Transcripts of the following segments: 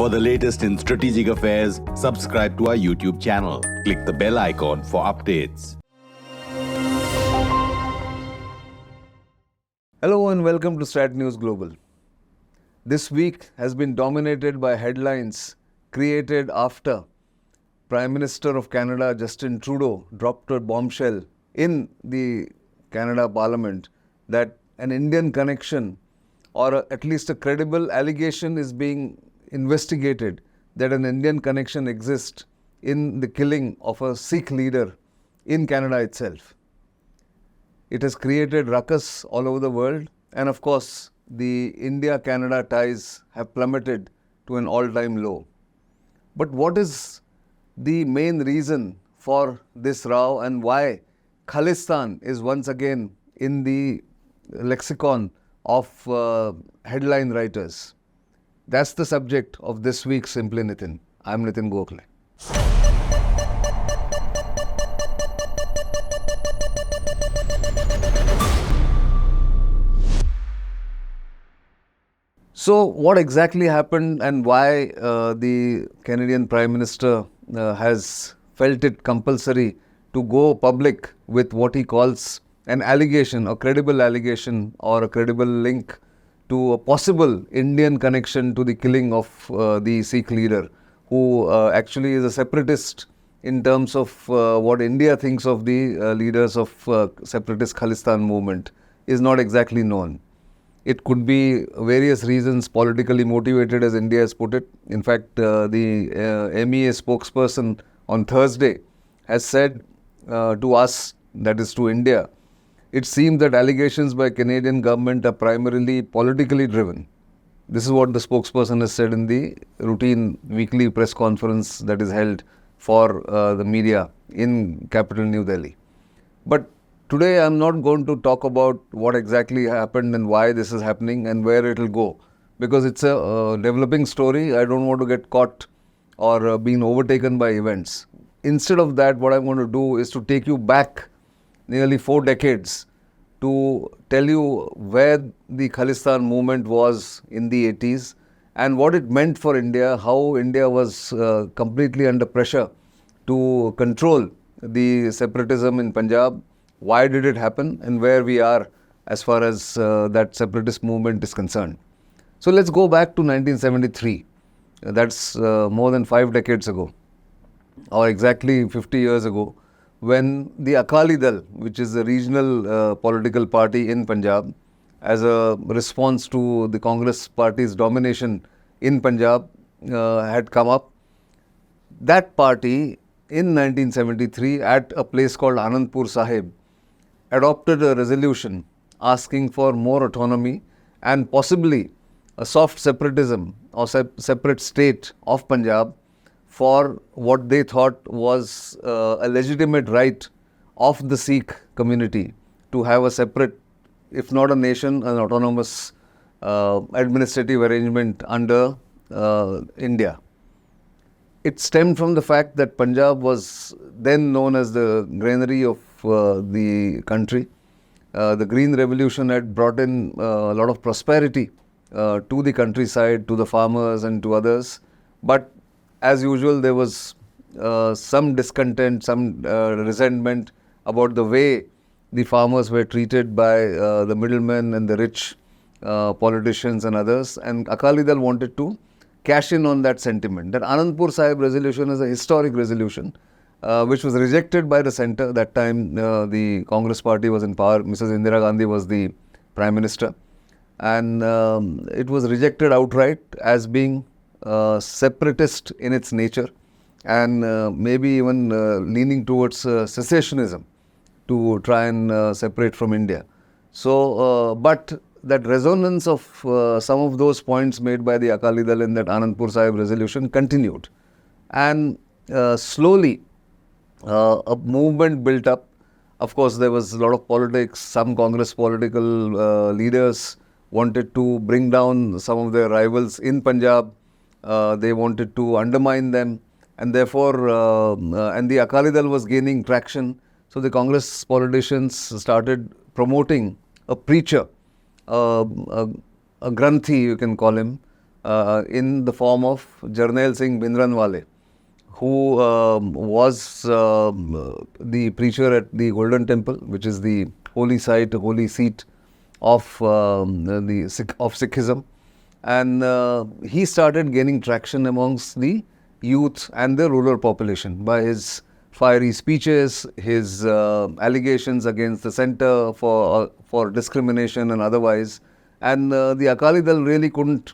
For the latest in strategic affairs, subscribe to our YouTube channel. Click the bell icon for updates. Hello and welcome to Strat News Global. This week has been dominated by headlines created after Prime Minister of Canada Justin Trudeau dropped a bombshell in the Canada Parliament that an Indian connection or at least a credible allegation is being investigated that an Indian connection exists in the killing of a Sikh leader in Canada itself. It has created ruckus all over the world, and of course, the India-Canada ties have plummeted to an all-time low. But what is the main reason for this row and why Khalistan is once again in the lexicon of headline writers? That's the subject of this week's Simply Nitin. I'm Nitin Gokhale. So, what exactly happened and why the Canadian Prime Minister has felt it compulsory to go public with what he calls an allegation, a credible allegation or a credible link to a possible Indian connection to the killing of the Sikh leader, who actually is a separatist in terms of what India thinks of the leaders of separatist Khalistan movement, is not exactly known. It could be various reasons politically motivated, as India has put it. In fact, the MEA spokesperson on Thursday has said to us, that is to India, it seems that allegations by Canadian government are primarily politically driven. This is what the spokesperson has said in the routine weekly press conference that is held for the media in capital New Delhi. But today I'm not going to talk about what exactly happened and why this is happening and where it will go, because it's a developing story. I don't want to get caught or being overtaken by events. Instead of that, what I'm going to do is to take you back nearly 4 decades to tell you where the Khalistan movement was in the 80s and what it meant for India, how India was completely under pressure to control the separatism in Punjab, why did it happen, and where we are as far as that separatist movement is concerned. So let's go back to 1973. That's more than 5 decades ago, or exactly 50 years ago, when the Akali Dal, which is a regional political party in Punjab, as a response to the Congress party's domination in Punjab, had come up. That party in 1973 at a place called Anandpur Sahib adopted a resolution asking for more autonomy and possibly a soft separatism or separate state of Punjab for what they thought was a legitimate right of the Sikh community to have a separate, if not a nation, an autonomous administrative arrangement under India. It stemmed from the fact that Punjab was then known as the granary of the country. The Green Revolution had brought in a lot of prosperity to the countryside, to the farmers and to others. But as usual, there was some discontent, some resentment about the way the farmers were treated by the middlemen and the rich politicians and others. And Akali Dal wanted to cash in on that sentiment. That Anandpur Sahib resolution is a historic resolution, which was rejected by the centre. That time the Congress party was in power. Mrs. Indira Gandhi was the Prime Minister. And it was rejected outright as being separatist in its nature and maybe even leaning towards secessionism to try and separate from India. So, but that resonance of some of those points made by the Akali Dal in that Anandpur Sahib resolution continued. And slowly a movement built up. Of course, there was a lot of politics. Some Congress political leaders wanted to bring down some of their rivals in Punjab. They wanted to undermine them, and therefore, and the Akali Dal was gaining traction. So the Congress politicians started promoting a preacher, a Granthi, you can call him, in the form of Jarnail Singh Bhindranwale, who was the preacher at the Golden Temple, which is the holy site, holy seat of Sikhism, and he started gaining traction amongst the youth and the rural population by his fiery speeches, his allegations against the centre for discrimination and otherwise, and the Akali Dal really couldn't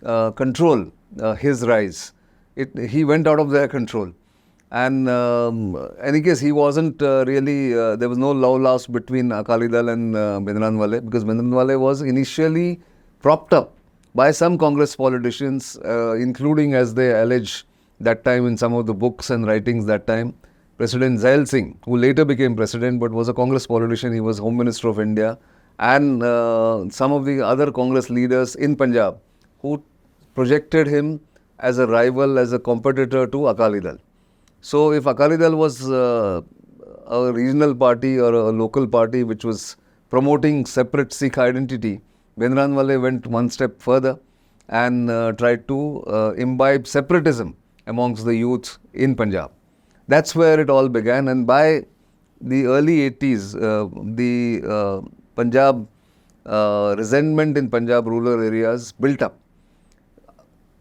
control his rise. He went out of their control. And any case, he wasn't really, there was no love lost between Akali Dal and Bhindranwale, because Bhindranwale was initially propped up by some Congress politicians, including, as they allege that time in some of the books and writings that time, President Zail Singh, who later became president but was a Congress politician. He was Home Minister of India, and some of the other Congress leaders in Punjab who projected him as a rival, as a competitor to Akali Dal. So if Akali Dal was a regional party or a local party which was promoting separate Sikh identity, Bhindranwale went one step further and tried to imbibe separatism amongst the youth in Punjab. That's where it all began, and by the early 80s, the Punjab resentment in Punjab rural areas built up.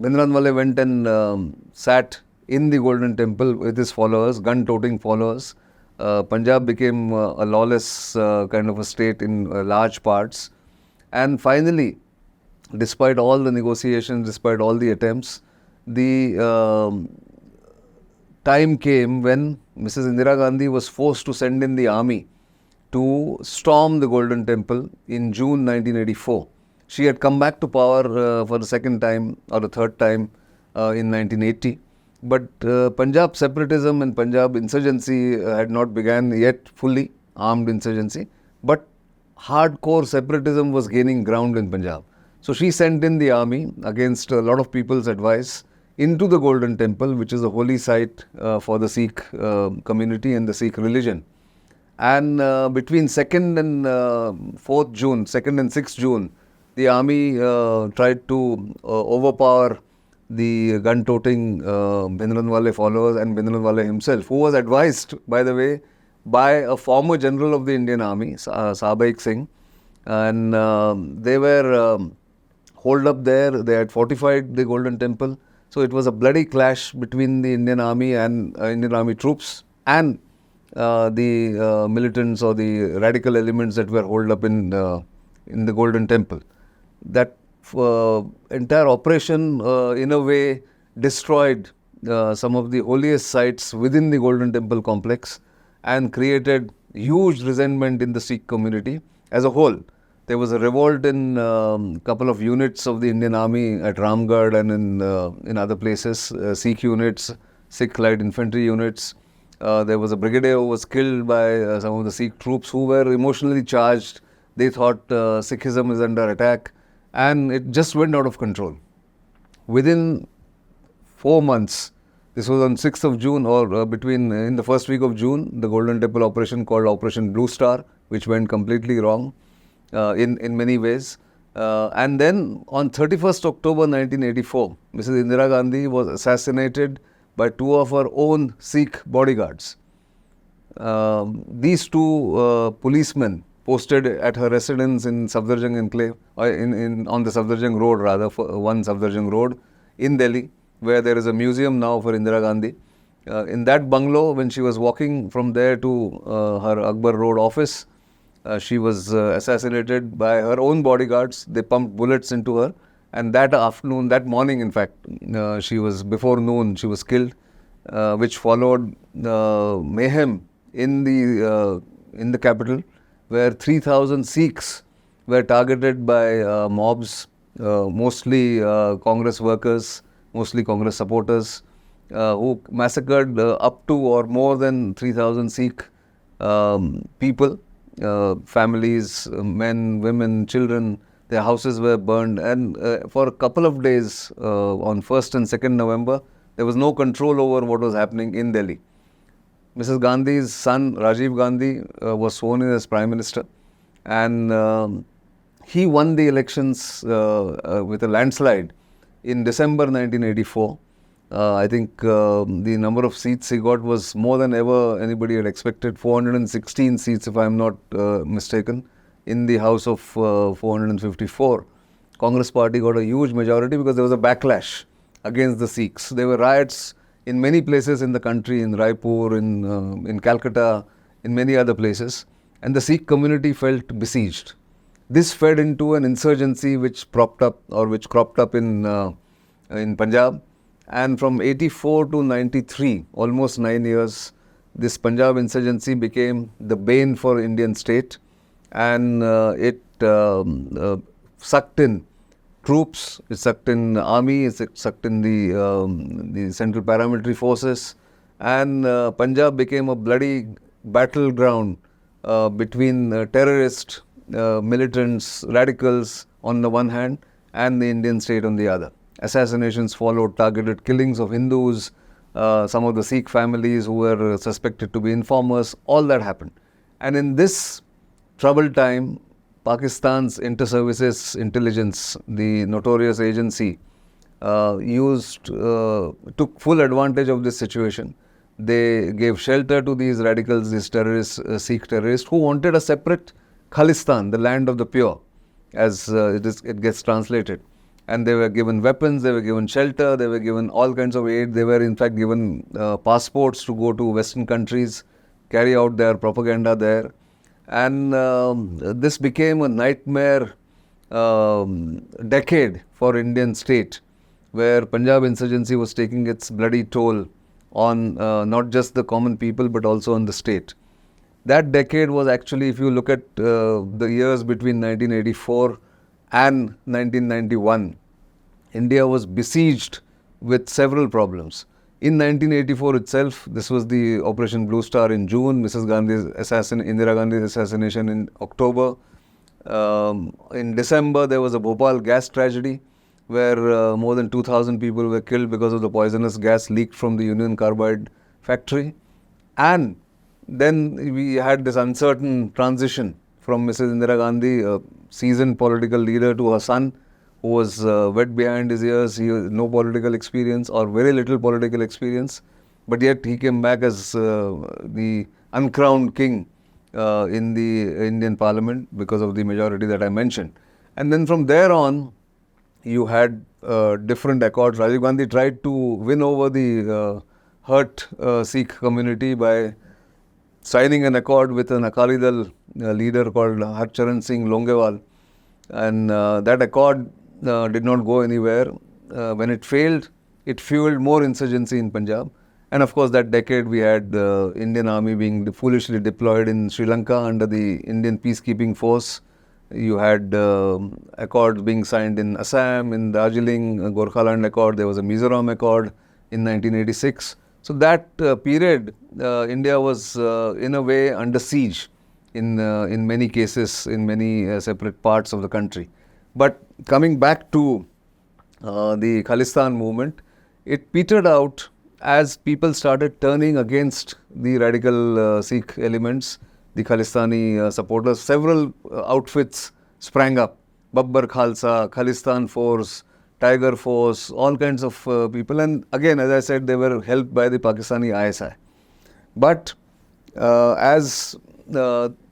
Bhindranwale went and sat in the Golden Temple with his followers, gun-toting followers. Punjab became a lawless kind of a state in large parts. And finally, despite all the negotiations, despite all the attempts, the time came when Mrs. Indira Gandhi was forced to send in the army to storm the Golden Temple in June 1984. She had come back to power for the second time or the third time in 1980. But Punjab separatism and Punjab insurgency had not begun yet fully, armed insurgency. But hardcore separatism was gaining ground in Punjab. So she sent in the army against a lot of people's advice into the Golden Temple, which is a holy site for the Sikh community and the Sikh religion. And between 2nd and 4th June, 2nd and 6th June, the army tried to overpower the gun-toting Bhindranwale followers and Bhindranwale himself, who was advised, by the way, by a former general of the Indian Army, Sabaik Singh. And they were holed up there. They had fortified the Golden Temple. So it was a bloody clash between the Indian Army and Indian Army troops and the militants or the radical elements that were holed up in the Golden Temple. That entire operation, in a way, destroyed some of the holiest sites within the Golden Temple complex and created huge resentment in the Sikh community as a whole. There was a revolt in a couple of units of the Indian Army at Ramgarh and in other places, Sikh units, Sikh light infantry units. There was a brigadier who was killed by some of the Sikh troops who were emotionally charged. They thought Sikhism is under attack, and it just went out of control. Within 4 months, this was on 6th of June or in the first week of June, the Golden Temple operation called Operation Blue Star, which went completely wrong in many ways. And then on 31st October 1984, Mrs. Indira Gandhi was assassinated by 2 of her own Sikh bodyguards. These 2 policemen posted at her residence in Safdarjung Enclave, on the Safdarjung Road rather, one Safdarjung Road in Delhi, where there is a museum now for Indira Gandhi. In that bungalow, when she was walking from there to her Akbar Road office, she was assassinated by her own bodyguards. They pumped bullets into her, and that morning in fact, before noon, she was killed, which followed mayhem in the capital, where 3,000 Sikhs were targeted by mobs, mostly Congress workers, mostly Congress supporters, who massacred up to or more than 3,000 Sikh people, families, men, women, children. Their houses were burned, and for a couple of days on 1st and 2nd November, there was no control over what was happening in Delhi. Mrs. Gandhi's son, Rajiv Gandhi, was sworn in as Prime Minister, and he won the elections with a landslide in December 1984. I think the number of seats he got was more than ever anybody had expected. 416 seats, if I am not mistaken, in the House of 454. Congress party got a huge majority because there was a backlash against the Sikhs. There were riots in many places in the country, in Raipur, in Calcutta, in many other places, and the Sikh community felt besieged. This fed into an insurgency which cropped up in Punjab, and from 84 to 93, almost 9 years, this Punjab insurgency became the bane for Indian state, and it sucked in troops, it sucked in army, it sucked in the central paramilitary forces, and Punjab became a bloody battleground between terrorists, militants, radicals on the one hand, and the Indian state on the other. Assassinations followed, targeted killings of Hindus, some of the Sikh families who were suspected to be informers, all that happened. And in this troubled time, Pakistan's inter-services intelligence, the notorious agency, took full advantage of this situation. They gave shelter to these radicals, these terrorists, Sikh terrorists, who wanted a separate Khalistan, the land of the pure, as it gets translated. And they were given weapons, they were given shelter, they were given all kinds of aid. They were in fact given passports to go to Western countries, carry out their propaganda there. And this became a nightmare decade for Indian state, where Punjab insurgency was taking its bloody toll on not just the common people but also on the state. That decade was actually, if you look at the years between 1984 and 1991, India was besieged with several problems. In 1984 itself, this was the Operation Blue Star in June, Indira Gandhi's assassination in October. In December, there was a Bhopal gas tragedy where more than 2,000 people were killed because of the poisonous gas leaked from the Union Carbide factory. And then we had this uncertain transition from Mrs. Indira Gandhi, a seasoned political leader, to her son, who was wet behind his ears. He had no political experience or very little political experience, but yet he came back as the uncrowned king in the Indian Parliament because of the majority that I mentioned. And then from there on, you had different accords. Rajiv Gandhi tried to win over the hurt Sikh community by signing an accord with an Akali Dal leader called Harcharan Singh Longewal, and that accord did not go anywhere. When it failed, it fueled more insurgency in Punjab. And of course, that decade we had the Indian army being foolishly deployed in Sri Lanka under the Indian peacekeeping force. You had accords being signed in Assam, in Darjeeling, Gorkhaland Accord. There was a Mizoram Accord in 1986. So that period, India was in a way under siege in many cases, in many separate parts of the country. But coming back to the Khalistan movement, it petered out as people started turning against the radical Sikh elements, the Khalistani supporters. Several outfits sprang up: Babbar Khalsa, Khalistan Force, Tiger Force, all kinds of people. And again, as I said, they were helped by the Pakistani ISI. But as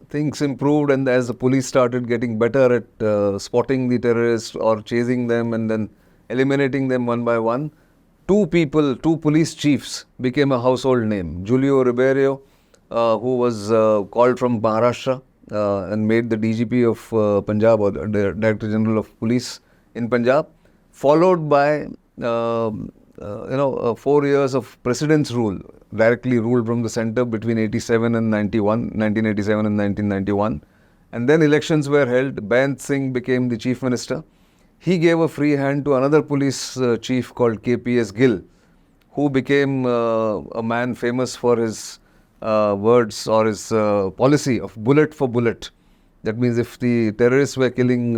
things improved and as the police started getting better at spotting the terrorists or chasing them and then eliminating them one by one, two police chiefs became a household name. Julio Ribeiro, who was called from Maharashtra and made the DGP of Punjab, or the Director General of Police in Punjab, followed by 4 years of president's rule, directly ruled from the center between 1987 and 1991. And then elections were held. Bayant Singh became the chief minister. He gave a free hand to another police chief called KPS Gill, who became a man famous for his words or his policy of bullet for bullet. That means if the terrorists were killing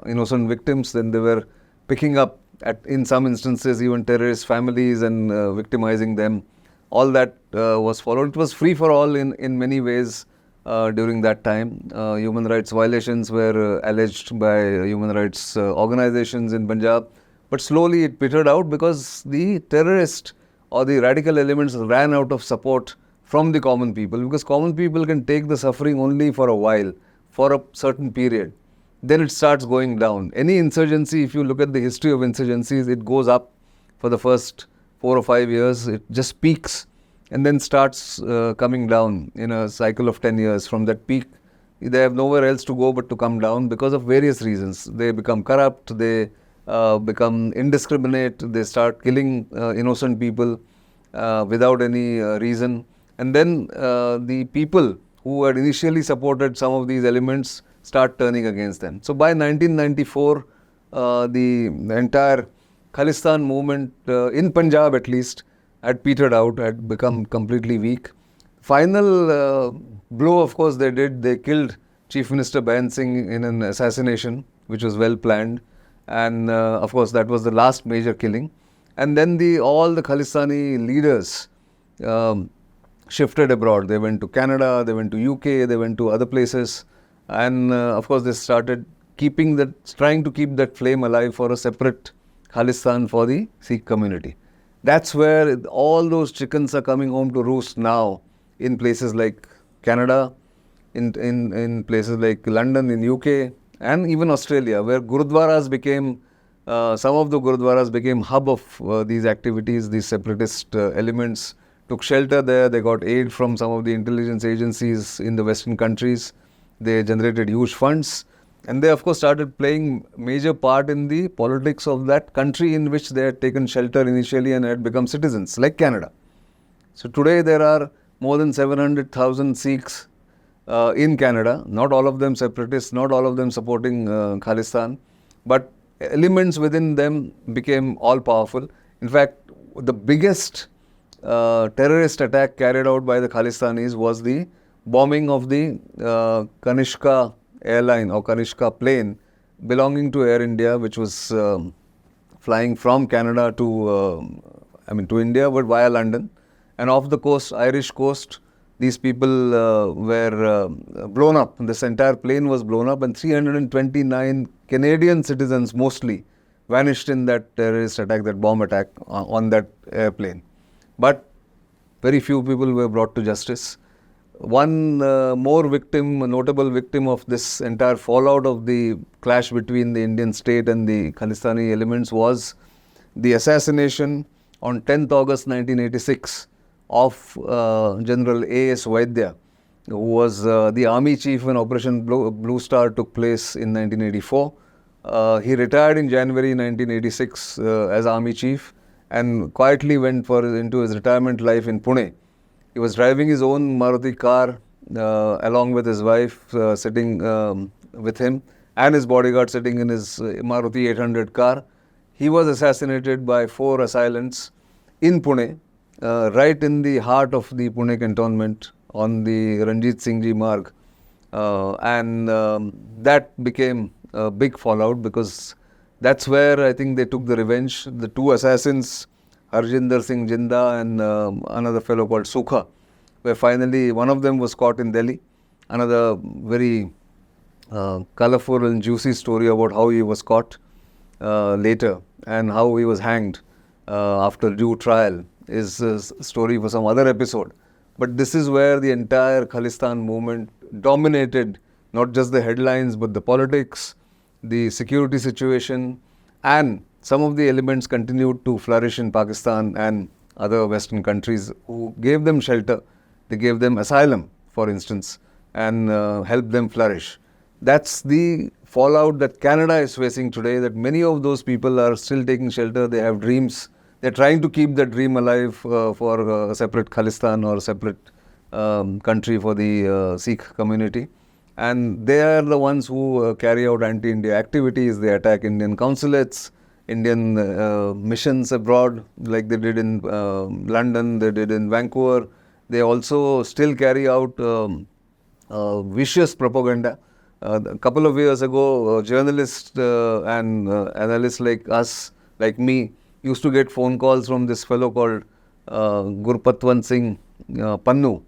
innocent victims, then they were picking up, in some instances, even terrorist families and victimizing them. All that was followed. It was free for all in many ways during that time. Human rights violations were alleged by human rights organizations in Punjab, But slowly it petered out because the terrorist or the radical elements ran out of support from the common people, because common people can take the suffering only for a while, for a certain period. Then it starts going down. Any insurgency, if you look at the history of insurgencies, it goes up for the first 4 or 5 years, it just peaks and then starts coming down in a cycle of 10 years. From that peak, they have nowhere else to go but to come down because of various reasons. They become corrupt, they become indiscriminate, they start killing innocent people without any reason. And then the people who had initially supported some of these elements start turning against them. So by 1994, the entire Khalistan movement in Punjab at least had petered out, had become completely weak. Final blow, of course, they did. They killed Chief Minister Bain Singh in an assassination, which was well planned. And of course, that was the last major killing. And then all the Khalistani leaders shifted abroad. They went to Canada, they went to UK, they went to other places. And of course, they started trying to keep that flame alive for a separate Khalistan for the Sikh community. That's where all those chickens are coming home to roost now in places like Canada, in places like London, in UK, and even Australia, where Gurudwaras became, some of the Gurudwaras became hub of these activities. These separatist elements took shelter there. They got aid from some of the intelligence agencies in the Western countries. They generated huge funds. And they, of course, started playing major part in the politics of that country in which they had taken shelter initially and had become citizens, like Canada. So today there are more than 700,000 Sikhs in Canada, not all of them separatists, not all of them supporting Khalistan, but elements within them became all powerful. In fact, the biggest terrorist attack carried out by the Khalistanis was the bombing of the Kanishka airline or Kanishka plane belonging to Air India, which was flying from Canada to India, but via London. And off the coast, Irish coast, these people were blown up. This entire plane was blown up, and 329 Canadian citizens mostly vanished in that terrorist attack, that bomb attack on that airplane. But very few people were brought to justice. One more notable victim of this entire fallout of the clash between the Indian state and the Khalistani elements was the assassination on 10th August 1986 of General A.S. Vaidya, who was the army chief when Operation Blue Star took place in 1984. He retired in January 1986 as army chief and quietly went into his retirement life in Pune. He was driving his own Maruti car along with his wife sitting with him and his bodyguard sitting in his Maruti 800 car. He was assassinated by 4 assailants in Pune, right in the heart of the Pune cantonment on the Ranjit Singh Ji Marg. And that became a big fallout because that's where I think they took the revenge. The 2 assassins, Harjinder Singh Jinda and another fellow called Sukha, where finally one of them was caught in Delhi. Another very colorful and juicy story about how he was caught later and how he was hanged after due trial is a story for some other episode. But this is where the entire Khalistan movement dominated not just the headlines but the politics, the security situation, and some of the elements continued to flourish in Pakistan and other Western countries who gave them shelter. They gave them asylum, for instance, and helped them flourish. That's the fallout that Canada is facing today, that many of those people are still taking shelter. They have dreams. They're trying to keep that dream alive for a separate Khalistan or a separate country for the Sikh community. And they are the ones who carry out anti-India activities. They attack Indian consulates, Indian missions abroad, like they did in London, they did in Vancouver. They also still carry out vicious propaganda. A couple of years ago, journalists and analysts like us, like me, used to get phone calls from this fellow called Gurpatwant Singh Pannu,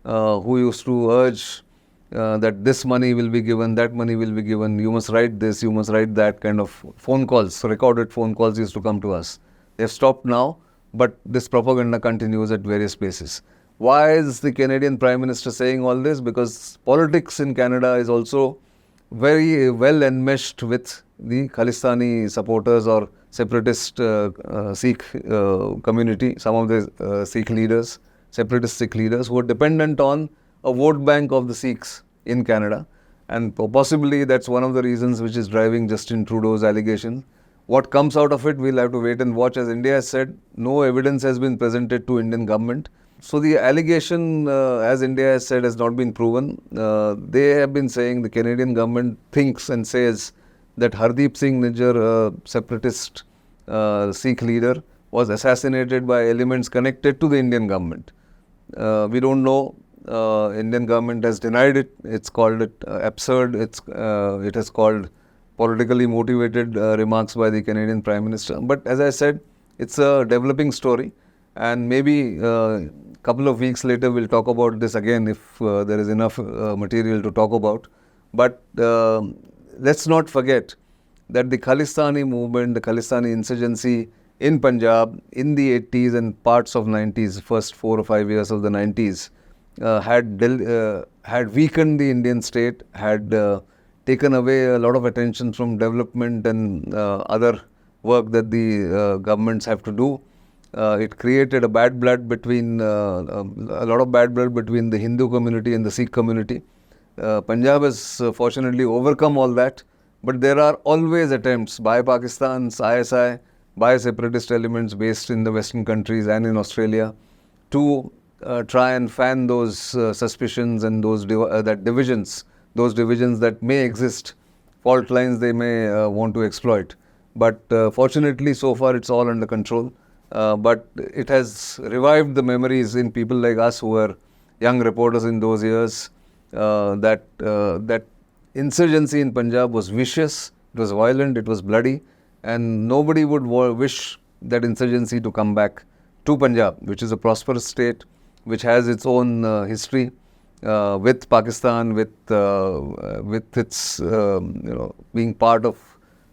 who used to urge that this money will be given, that money will be given, you must write this, you must write that kind of phone calls, recorded phone calls used to come to us. They have stopped now, but this propaganda continues at various places. Why is the Canadian Prime Minister saying all this? Because politics in Canada is also very well enmeshed with the Khalistani supporters or separatist Sikh community, some of the Sikh leaders, separatist Sikh leaders who are dependent on a vote bank of the Sikhs in Canada. And possibly that's one of the reasons which is driving Justin Trudeau's allegation. What comes out of it, we'll have to wait and watch. As India has said, no evidence has been presented to Indian government. So the allegation, as India has said, has not been proven. They have been saying, the Canadian government thinks and says that Hardeep Singh Nijjar, a separatist Sikh leader, was assassinated by elements connected to the Indian government. We don't know. Indian government has denied it. It's called it absurd. It has called politically motivated remarks by the Canadian Prime Minister. But as I said, it's a developing story, and maybe a couple of weeks later we'll talk about this again if there is enough material to talk about. But let's not forget that the Khalistani movement, the Khalistani insurgency in Punjab in the 80s and parts of 90s, first 4 or 5 years of the 90s, had weakened the Indian state, had taken away a lot of attention from development and other work that the governments have to do. It created a bad blood between, a lot of bad blood between the Hindu community and the Sikh community. Punjab has fortunately overcome all that, but there are always attempts by Pakistan's ISI, by separatist elements based in the Western countries and in Australia to try and fan those suspicions and those divisions that may exist, fault lines they may want to exploit. But fortunately, so far it's all under control. But it has revived the memories in people like us who were young reporters in those years. That insurgency in Punjab was vicious, it was violent, it was bloody, and nobody would wish that insurgency to come back to Punjab, which is a prosperous state, which has its own history with Pakistan, with its being part of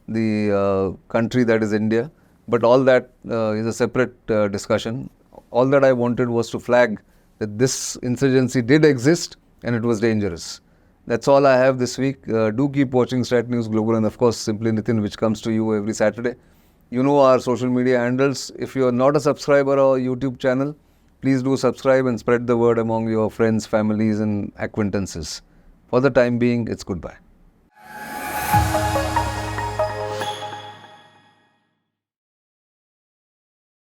the country that is India. But all that is a separate discussion. All that I wanted was to flag that this insurgency did exist and it was dangerous. That's all I have this week. Do keep watching Strat News Global and of course Simply Nitin, which comes to you every Saturday. You know our social media handles. If you are not a subscriber of our YouTube channel, please do subscribe and spread the word among your friends, families and acquaintances. For the time being, it's goodbye.